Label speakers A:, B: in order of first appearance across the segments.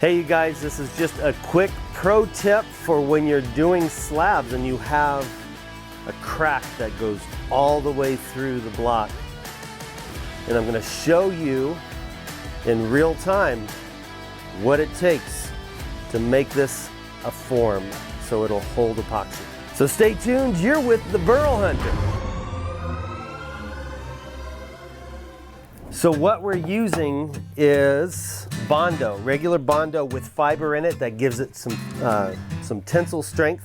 A: Hey you guys, this is just a quick pro tip for when you're doing slabs and you have a crack that goes all the way through the block. And I'm going to show you in real time what it takes to make this a form so it'll hold epoxy. So stay tuned, you're with the Burl Hunter. So what we're using is Bondo, regular Bondo with fiber in it that gives it some tensile strength.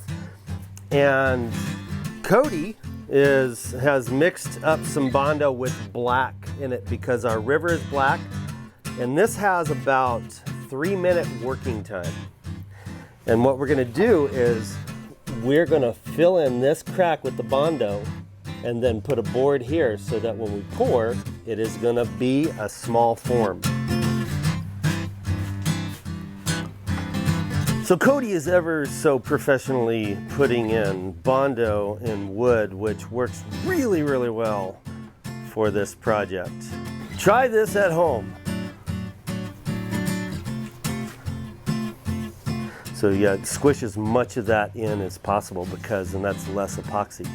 A: And Cody has mixed up some Bondo with black in it because our river is black. And this has about 3-minute working time. And what we're gonna do is we're gonna fill in this crack with the Bondo and then put a board here so that when we pour, it is gonna be a small form. So Cody is ever so professionally putting in Bondo in wood, which works really, really well for this project. Try this at home. So yeah, squish as much of that in as possible then that's less epoxy.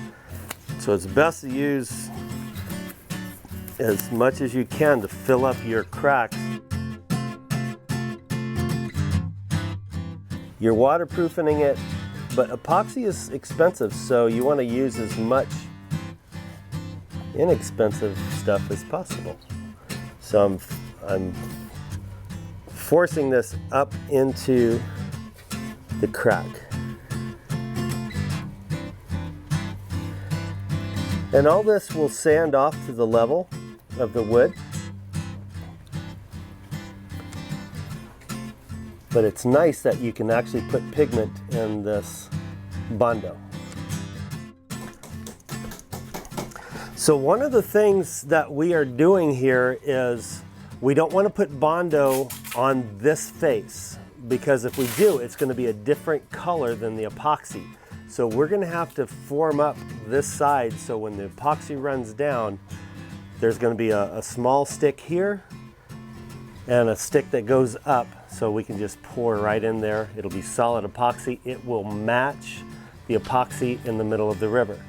A: So it's best to use as much as you can to fill up your cracks. You're waterproofing it, but epoxy is expensive, so you want to use as much inexpensive stuff as possible. So I'm forcing this up into the crack. And all this will sand off to the level of the wood. But it's nice that you can actually put pigment in this Bondo. So one of the things that we are doing here is we don't want to put Bondo on this face, because if we do, it's going to be a different color than the epoxy. So we're going to have to form up this side so when the epoxy runs down, there's going to be a small stick here and a stick that goes up, so we can just pour right in there. It'll be solid epoxy. It will match the epoxy in the middle of the river.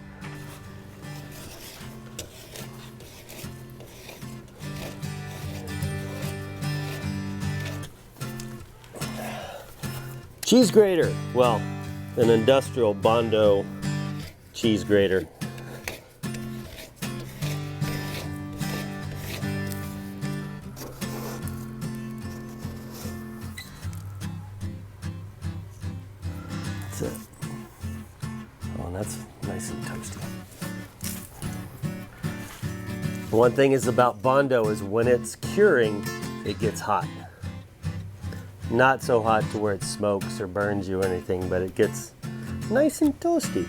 A: Cheese grater, well, an industrial Bondo cheese grater. That's it. Oh, that's nice and toasty. One thing is about Bondo is when it's curing, it gets hot. Not so hot to where it smokes or burns you or anything, but it gets nice and toasty.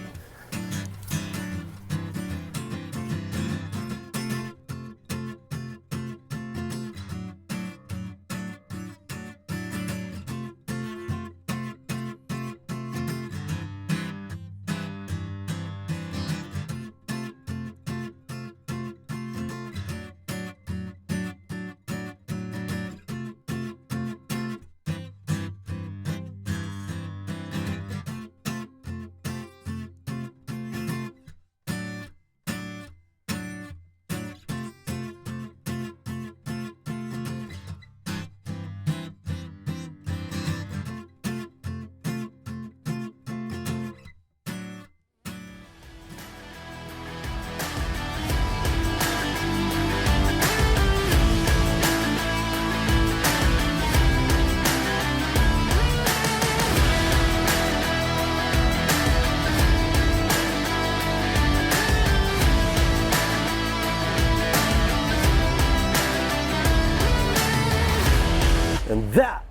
A: And that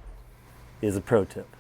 A: is a pro tip.